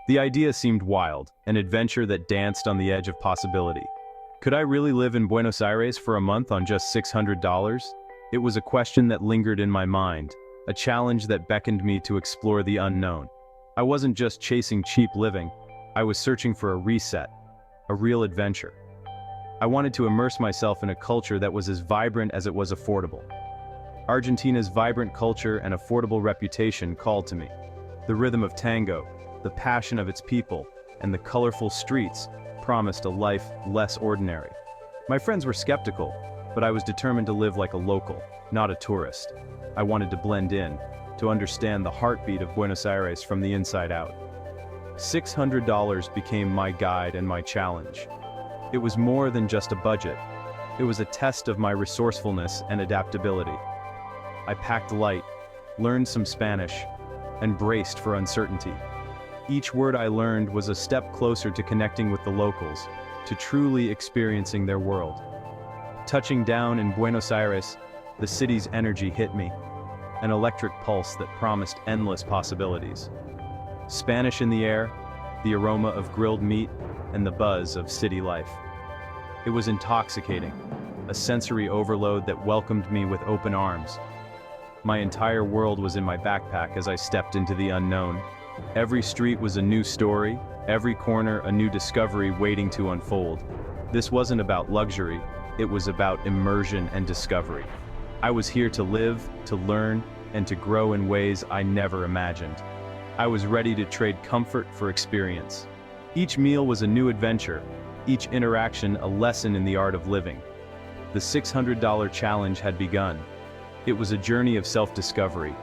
The idea seemed wild, an adventure that danced on the edge of possibility. Could I really live in Buenos Aires for a month on just $600? It was a question that lingered in my mind, a challenge that beckoned me to explore the unknown. I wasn't just chasing cheap living, I was searching for a reset, a real adventure. I wanted to immerse myself in a culture that was as vibrant as it was affordable. Argentina's vibrant culture and affordable reputation called to me. The rhythm of tango, the passion of its people, and the colorful streets promised a life less ordinary. My friends were skeptical, but I was determined to live like a local, not a tourist. I wanted to blend in, to understand the heartbeat of Buenos Aires from the inside out. $600 became my guide and my challenge. It was more than just a budget. It was a test of my resourcefulness and adaptability. I packed light, learned some Spanish, and braced for uncertainty. Each word I learned was a step closer to connecting with the locals, to truly experiencing their world. Touching down in Buenos Aires, the city's energy hit me, an electric pulse that promised endless possibilities. Spanish in the air, the aroma of grilled meat, and the buzz of city life. It was intoxicating, a sensory overload that welcomed me with open arms. My entire world was in my backpack as I stepped into the unknown. Every street was a new story, every corner a new discovery waiting to unfold. This wasn't about luxury, it was about immersion and discovery. I was here to live, to learn, and to grow in ways I never imagined. I was ready to trade comfort for experience. Each meal was a new adventure, each interaction a lesson in the art of living. The $600 challenge had begun. It was a journey of self-discovery,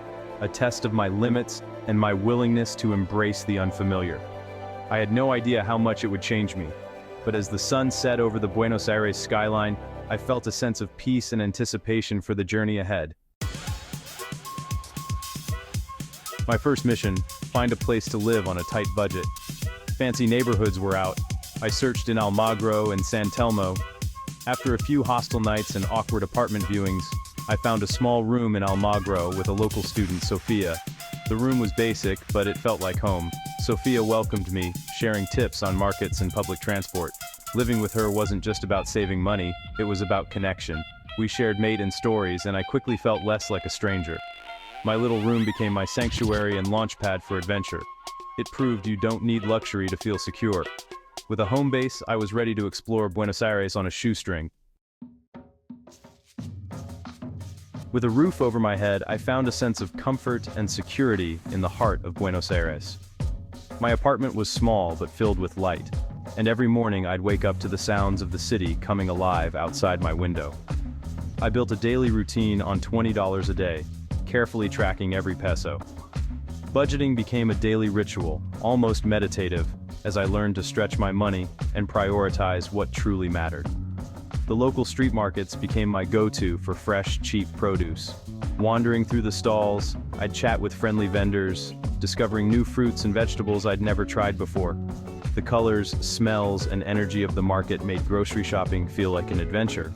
a test of my limits and my willingness to embrace the unfamiliar. I had no idea how much it would change me, but as the sun set over the Buenos Aires skyline, I felt a sense of peace and anticipation for the journey ahead. My first mission, find a place to live on a tight budget. Fancy neighborhoods were out. I searched in Almagro and San Telmo. After a few hostel nights and awkward apartment viewings, I found a small room in Almagro with a local student, Sophia. The room was basic, but it felt like home. Sophia welcomed me, sharing tips on markets and public transport. Living with her wasn't just about saving money, it was about connection. We shared mate and stories, and I quickly felt less like a stranger. My little room became my sanctuary and launchpad for adventure. It proved you don't need luxury to feel secure. With a home base, I was ready to explore Buenos Aires on a shoestring. With a roof over my head, I found a sense of comfort and security in the heart of Buenos Aires. My apartment was small but filled with light, and every morning I'd wake up to the sounds of the city coming alive outside my window. I built a daily routine on $20 a day, carefully tracking every peso. Budgeting became a daily ritual, almost meditative, as I learned to stretch my money and prioritize what truly mattered. The local street markets became my go-to for fresh, cheap produce. Wandering through the stalls, I'd chat with friendly vendors, discovering new fruits and vegetables I'd never tried before. The colors, smells, and energy of the market made grocery shopping feel like an adventure.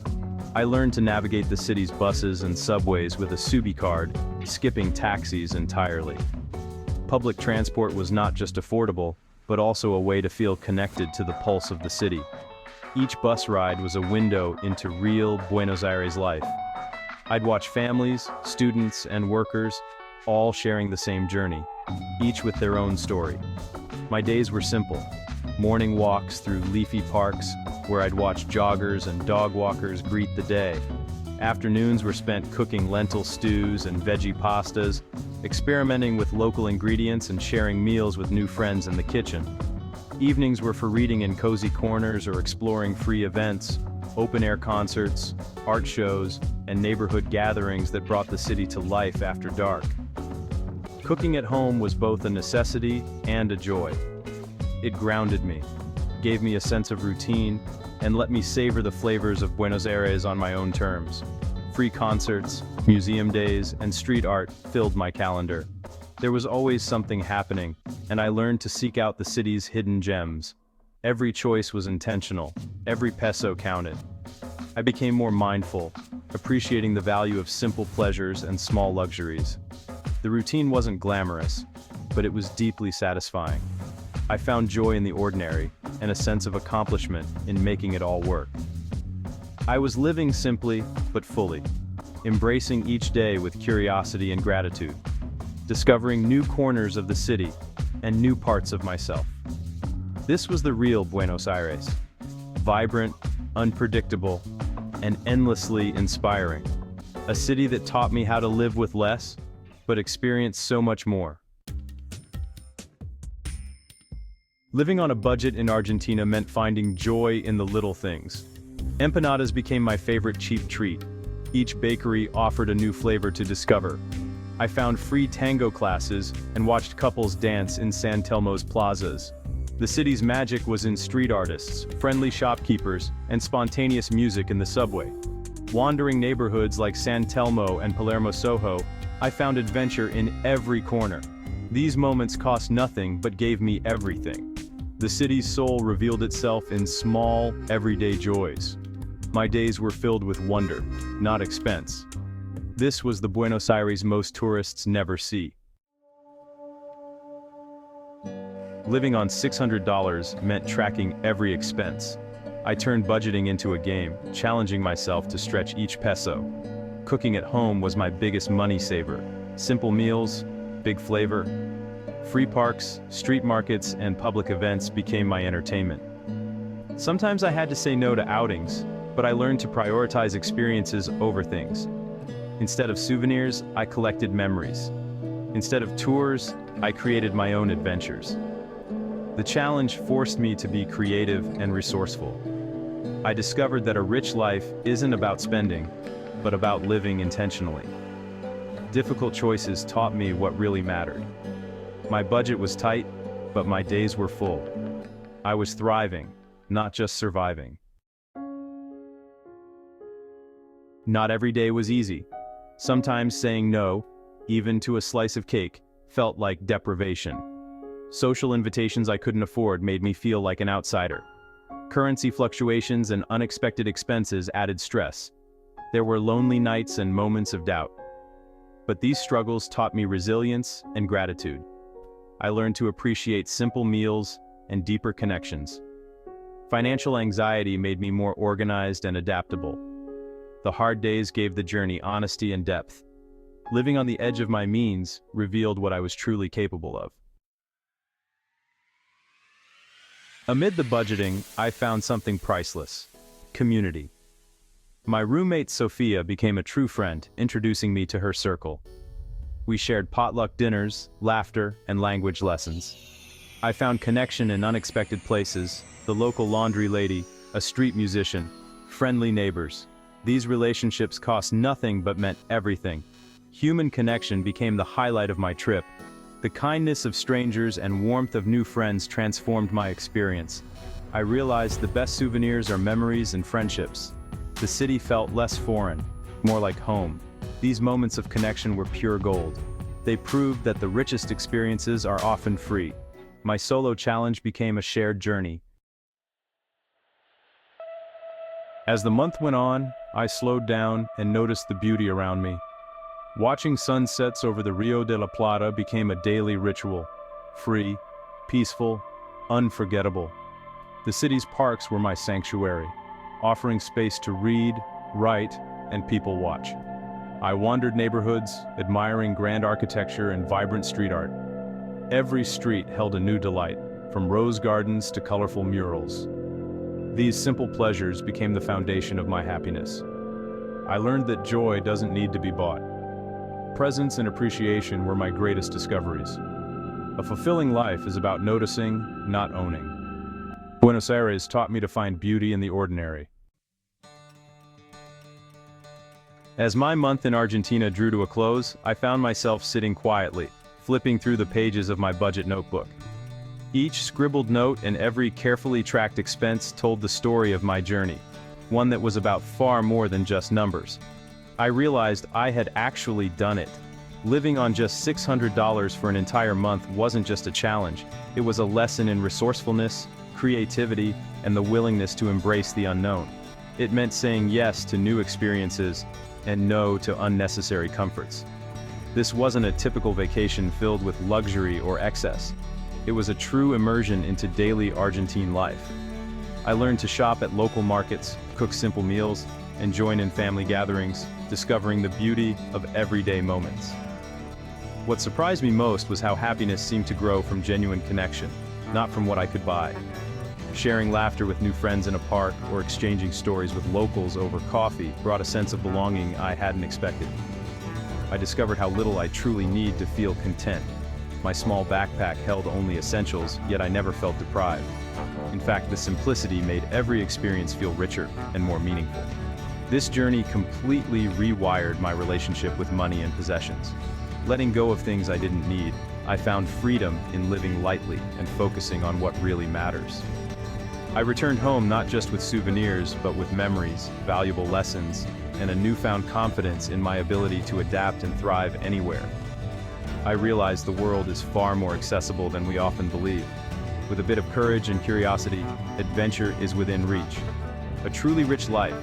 I learned to navigate the city's buses and subways with a Subi card, skipping taxis entirely. Public transport was not just affordable, but also a way to feel connected to the pulse of the city. Each bus ride was a window into real Buenos Aires life. I'd watch families, students, and workers, all sharing the same journey, each with their own story. My days were simple. Morning walks through leafy parks, where I'd watch joggers and dog walkers greet the day. Afternoons were spent cooking lentil stews and veggie pastas, experimenting with local ingredients and sharing meals with new friends in the kitchen. Evenings were for reading in cozy corners or exploring free events, open-air concerts, art shows, and neighborhood gatherings that brought the city to life after dark. Cooking at home was both a necessity and a joy. It grounded me, gave me a sense of routine, and let me savor the flavors of Buenos Aires on my own terms. Free concerts, museum days, and street art filled my calendar. There was always something happening, and I learned to seek out the city's hidden gems. Every choice was intentional, every peso counted. I became more mindful, appreciating the value of simple pleasures and small luxuries. The routine wasn't glamorous, but it was deeply satisfying. I found joy in the ordinary, and a sense of accomplishment in making it all work. I was living simply, but fully, embracing each day with curiosity and gratitude, discovering new corners of the city and new parts of myself. This was the real Buenos Aires. Vibrant, unpredictable, and endlessly inspiring. A city that taught me how to live with less, but experience so much more. Living on a budget in Argentina meant finding joy in the little things. Empanadas became my favorite cheap treat. Each bakery offered a new flavor to discover. I found free tango classes and watched couples dance in San Telmo's plazas. The city's magic was in street artists, friendly shopkeepers, and spontaneous music in the subway. Wandering neighborhoods like San Telmo and Palermo Soho, I found adventure in every corner. These moments cost nothing but gave me everything. The city's soul revealed itself in small, everyday joys. My days were filled with wonder, not expense. This was the Buenos Aires most tourists never see. Living on $600 meant tracking every expense. I turned budgeting into a game, challenging myself to stretch each peso. Cooking at home was my biggest money saver. Simple meals, big flavor. Free parks, street markets, and public events became my entertainment. Sometimes I had to say no to outings, but I learned to prioritize experiences over things. Instead of souvenirs, I collected memories. Instead of tours, I created my own adventures. The challenge forced me to be creative and resourceful. I discovered that a rich life isn't about spending, but about living intentionally. Difficult choices taught me what really mattered. My budget was tight, but my days were full. I was thriving, not just surviving. Not every day was easy. Sometimes saying no, even to a slice of cake, felt like deprivation. Social invitations I couldn't afford made me feel like an outsider. Currency fluctuations and unexpected expenses added stress. There were lonely nights and moments of doubt. But these struggles taught me resilience and gratitude. I learned to appreciate simple meals and deeper connections. Financial anxiety made me more organized and adaptable. The hard days gave the journey honesty and depth. Living on the edge of my means revealed what I was truly capable of. Amid the budgeting, I found something priceless: community. My roommate Sophia became a true friend, introducing me to her circle. We shared potluck dinners, laughter, and language lessons. I found connection in unexpected places: the local laundry lady, a street musician, friendly neighbors. These relationships cost nothing but meant everything. Human connection became the highlight of my trip. The kindness of strangers and warmth of new friends transformed my experience. I realized the best souvenirs are memories and friendships. The city felt less foreign, more like home. These moments of connection were pure gold. They proved that the richest experiences are often free. My solo challenge became a shared journey. As the month went on, I slowed down and noticed the beauty around me. Watching sunsets over the Rio de la Plata became a daily ritual. Free, peaceful, unforgettable. The city's parks were my sanctuary, offering space to read, write, and people watch. I wandered neighborhoods, admiring grand architecture and vibrant street art. Every street held a new delight, from rose gardens to colorful murals. These simple pleasures became the foundation of my happiness. I learned that joy doesn't need to be bought. Presence and appreciation were my greatest discoveries. A fulfilling life is about noticing, not owning. Buenos Aires taught me to find beauty in the ordinary. As my month in Argentina drew to a close, I found myself sitting quietly, flipping through the pages of my budget notebook. Each scribbled note and every carefully tracked expense told the story of my journey, one that was about far more than just numbers. I realized I had actually done it. Living on just $600 for an entire month wasn't just a challenge, it was a lesson in resourcefulness, creativity, and the willingness to embrace the unknown. It meant saying yes to new experiences and no to unnecessary comforts. This wasn't a typical vacation filled with luxury or excess. It was a true immersion into daily Argentine life. I learned to shop at local markets, cook simple meals, and join in family gatherings, discovering the beauty of everyday moments. What surprised me most was how happiness seemed to grow from genuine connection, not from what I could buy. Sharing laughter with new friends in a park or exchanging stories with locals over coffee brought a sense of belonging I hadn't expected. I discovered how little I truly need to feel content. My small backpack held only essentials, yet I never felt deprived. In fact, the simplicity made every experience feel richer and more meaningful. This journey completely rewired my relationship with money and possessions. Letting go of things I didn't need, I found freedom in living lightly and focusing on what really matters. I returned home not just with souvenirs, but with memories, valuable lessons, and a newfound confidence in my ability to adapt and thrive anywhere. I realized the world is far more accessible than we often believe. With a bit of courage and curiosity, adventure is within reach. A truly rich life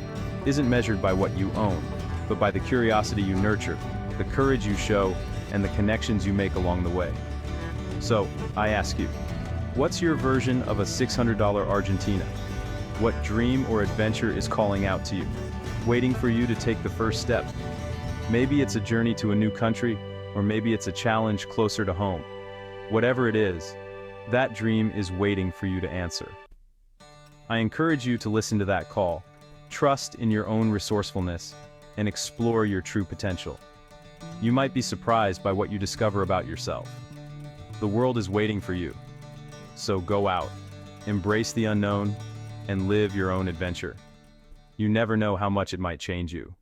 isn't measured by what you own, but by the curiosity you nurture, the courage you show, and the connections you make along the way. So, I ask you, what's your version of a $600 Argentina? What dream or adventure is calling out to you, waiting for you to take the first step? Maybe it's a journey to a new country, or maybe it's a challenge closer to home. Whatever it is, that dream is waiting for you to answer. I encourage you to listen to that call, trust in your own resourcefulness, and explore your true potential. You might be surprised by what you discover about yourself. The world is waiting for you. So go out, embrace the unknown, and live your own adventure. You never know how much it might change you.